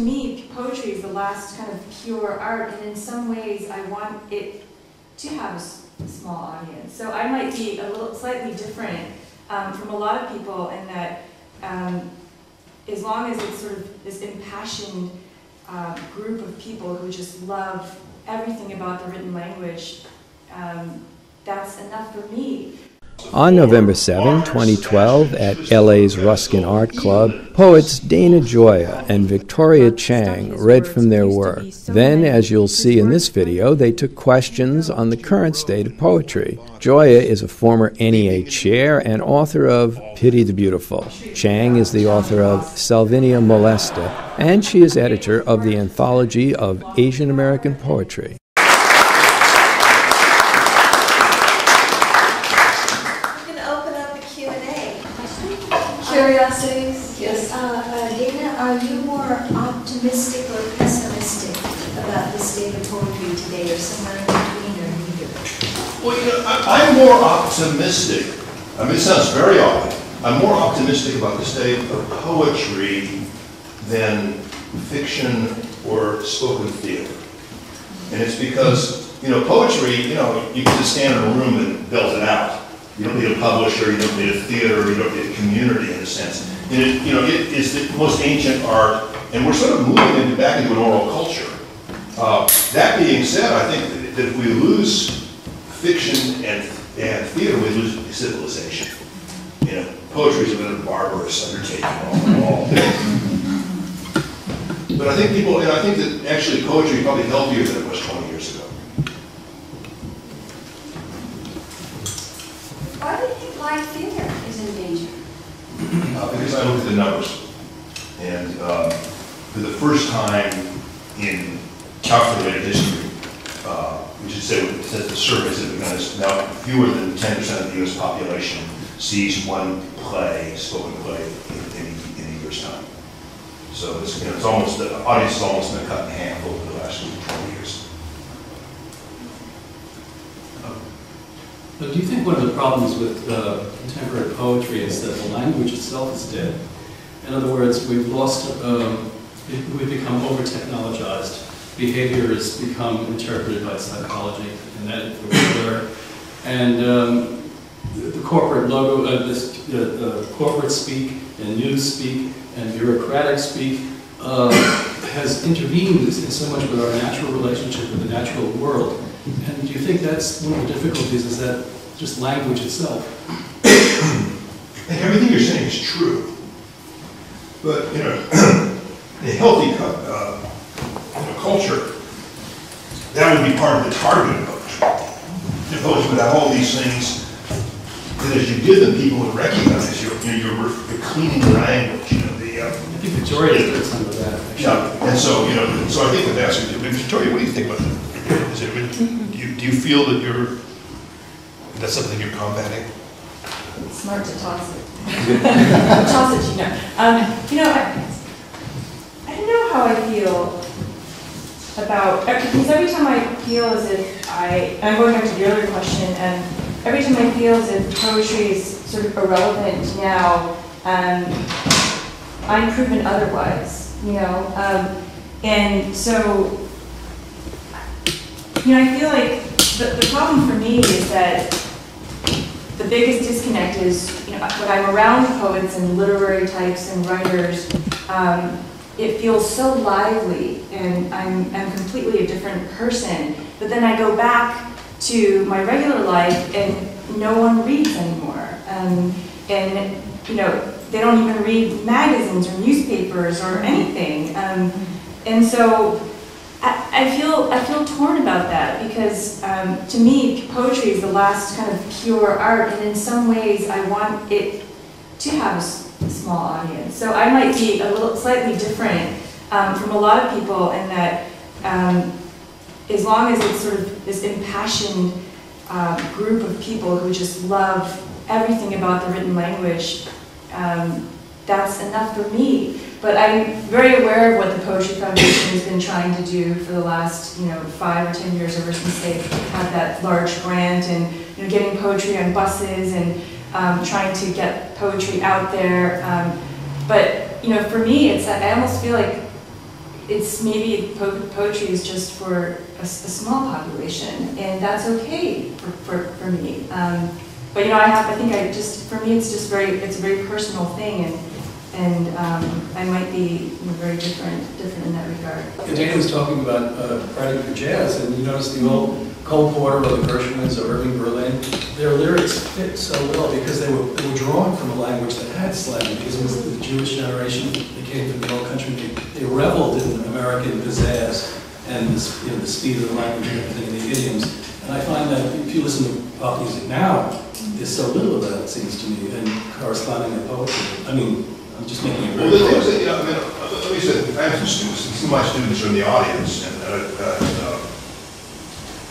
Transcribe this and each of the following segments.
me, poetry is the last kind of pure art, and in some ways I want it to have a small audience. So I might be a little slightly different from a lot of people in that as long as it's sort of this impassioned group of people who just love everything about the written language, that's enough for me. On November 7, 2012, at LA's Ruskin Art Club, poets Dana Gioia and Victoria Chang read from their work. Then, as you'll see in this video, they took questions on the current state of poetry. Gioia is a former NEA chair and author of Pity the Beautiful. Chang is the author of Salvinia Molesta, and she is editor of the Anthology of Asian American Poetry. Curiosities? Yes. Dana, are you more optimistic or pessimistic about the state of poetry today, or somewhere in between, or neither? Well, you know, I'm more optimistic. I mean, it sounds very odd. I'm more optimistic about the state of poetry than fiction or spoken theater. And it's because, you know, poetry, you know, you can just stand in a room and belt it out. You don't need a publisher, you don't need a theater, you don't need a community in a sense. And it, you know, it is the most ancient art, and we're sort of moving back into an oral culture. That being said, I think that if we lose fiction and theater, we lose civilization. You know, poetry has been a barbarous undertaking all. But I think people, and I think that actually poetry is probably healthier than it was 20 years ago. Why do you think live theater is in danger? Because I looked at the numbers, and for the first time in calculated history, which is says the surveys have begun, is now fewer than 10% of the U.S. population sees one play, spoken play, in a year's time. So it's, you know, it's almost, the audience has almost been cut in half over the last 20 years. But do you think one of the problems with contemporary poetry is that the language itself is dead? In other words, we've lost, we've become over-technologized. Behavior has become interpreted by psychology, and that in particular. And the corporate logo, corporate speak and news speak and bureaucratic speak has intervened in so much with our natural relationship with the natural world. And do you think that's one of the difficulties, is that just language itself? And everything you're saying is true. But, you know, a healthy culture, that would be part of the target of poetry. The poetry would have all these things that as you did them, people would recognize you're cleaning the language. You know, I think Victoria did some of that, actually. Yeah, and so, you know, so I think that that's, Victoria, what do you think about that? Is it, do you feel that that's something you're combating? It's smart to toss it. Toss it, you know. You know, I don't know how I feel about, because every time I feel as if I'm going back to the earlier question, and every time I feel as if poetry is sort of irrelevant now, I'm proven otherwise, you know. And so, you know, I feel like the problem for me is that the biggest disconnect is, you know, when I'm around poets and literary types and writers, it feels so lively, and I'm completely a different person. But then I go back to my regular life, and no one reads anymore. And you know, they don't even read magazines or newspapers or anything. And so I feel torn about that, because to me, poetry is the last kind of pure art, and in some ways I want it to have a small audience. So I might be a little slightly different from a lot of people in that as long as it's sort of this impassioned group of people who just love everything about the written language, that's enough for me. But I'm very aware of what the Poetry Foundation has been trying to do for the last, you know, 5 or 10 years, ever since they had that large grant, and, you know, getting poetry on buses and trying to get poetry out there. But, you know, for me, I almost feel like it's maybe poetry is just for a small population, and that's okay for me. But I think for me, it's a very personal thing, and I might be very different in that regard. Dana was talking about writing for jazz, and you notice the old Cole Porter or the Gershwins or Irving Berlin, their lyrics fit so well because they were drawing from a language that had slang, because it was the Jewish generation that came from the old country. They reveled in American pizzazz and the speed of the language and everything, and the idioms. And I find that if you listen to pop music now, there's so little of that, it seems to me, and corresponding to poetry. I mean, I'm just making it very clear. Let me say, I have some students, some of my students are in the audience, and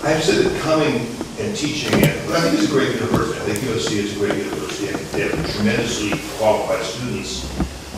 I have said that coming and teaching but I think it's a great university. I think USC is a great university. They have tremendously qualified students.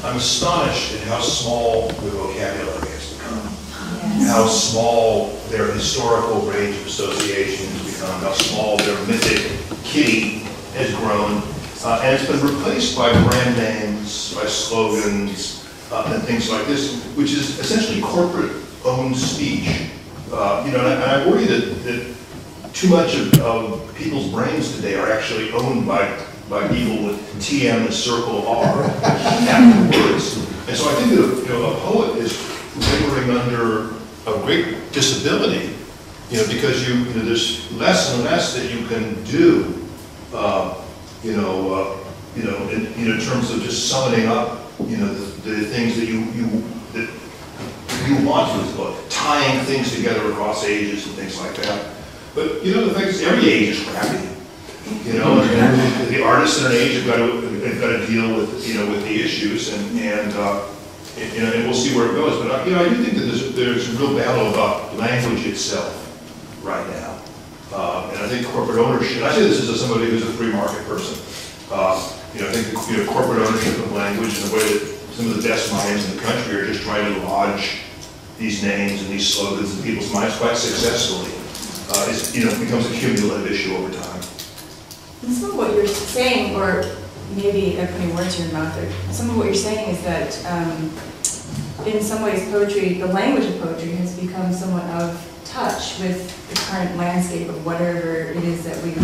I'm astonished at how small the vocabulary has become, how small their historical range of association has become, how small their mythic kitty has grown, and it's been replaced by brand names, by slogans, and things like this, which is essentially corporate-owned speech. And I worry that too much of people's brains today are actually owned by people with TM and circle R after words. And so I think that a poet is laboring under a great disability, because there's less and less that you can do, in terms of just summoning up, the things that you want to book, tying things together across ages and things like that. But the fact is, every age is crappy. And the artists in an age have got to deal with with the issues, and we'll see where it goes. But I do think that there's a real battle about language itself right now, and I think corporate ownership. I say this as somebody who's a free market person. I think corporate ownership of language and the way that some of the best minds in the country are just trying to lodge these names and these slogans in people's minds quite successfully. Becomes a cumulative issue over time. And some of what you're saying, or maybe I'm putting words in your mouth, or some of what you're saying is that in some ways poetry, the language of poetry has become somewhat out of touch with the current landscape of whatever it is that we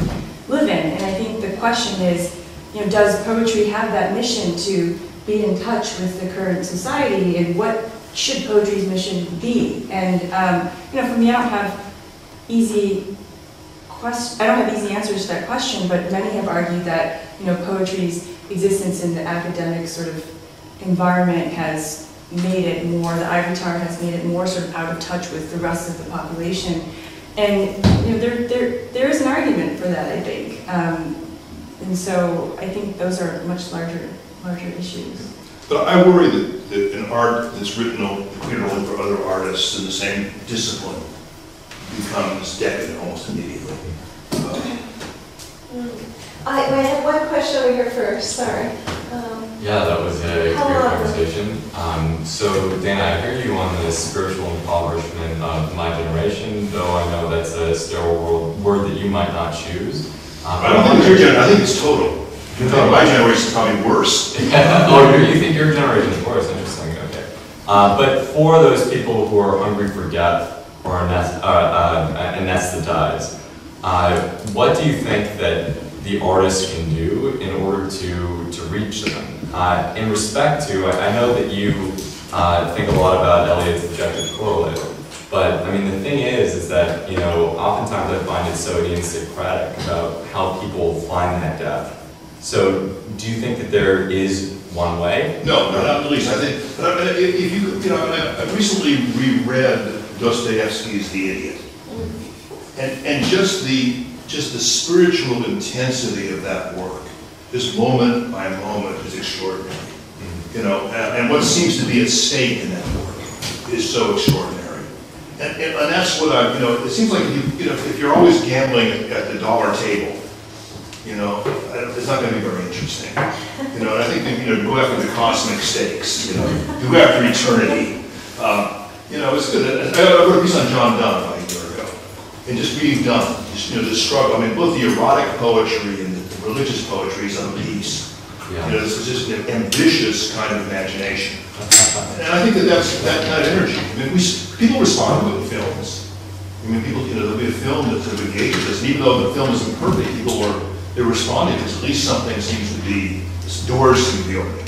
live in. And I think the question is, does poetry have that mission to be in touch with the current society, and what should poetry's mission be? And for me, I don't have easy answers to that question, but many have argued that poetry's existence in the academic sort of environment has made it more, the ivory tower has made it more sort of out of touch with the rest of the population. And there is an argument for that, I think. And so I think those are much larger issues. But I worry that an art that's written only for other artists in the same discipline becomes decadent almost immediately. I have one question over here first, sorry. Yeah, that was a great conversation. So Dana, I hear you on the spiritual impoverishment of my generation, though I know that's a sterile word that you might not choose. I don't think it's your generation, I think it's total. My generation is probably worse. Oh, you think your generation is worse? Interesting, okay. But for those people who are hungry for depth or anesthetized, what do you think that the artist can do in order to reach them? In respect to, I know that you think a lot about Eliot's objective correlative, but I mean the thing is that oftentimes I find it so idiosyncratic about how people find that depth. So do you think that there is one way? No, not the least. I think if I recently reread Dostoevsky's The Idiot, and just the spiritual intensity of that work, just moment by moment, is extraordinary. And what seems to be at stake in that work is so extraordinary. And that's what it seems like if you're always gambling at the dollar table, it's not going to be very interesting. And I think that, go after the cosmic stakes, go after eternity. It's good. I wrote a piece on John Donne about a year ago, and just reading Donne, the struggle. I mean, both the erotic poetry and the religious poetry is of a piece. Yeah. You know, this is just an ambitious kind of imagination. And I think that that's that kind of energy. I mean, people respond to films. I mean, people, you know, there'll be a film that sort of engages us, and even though the film isn't perfect, they're responding because at least something seems to be, doors seem to be opening.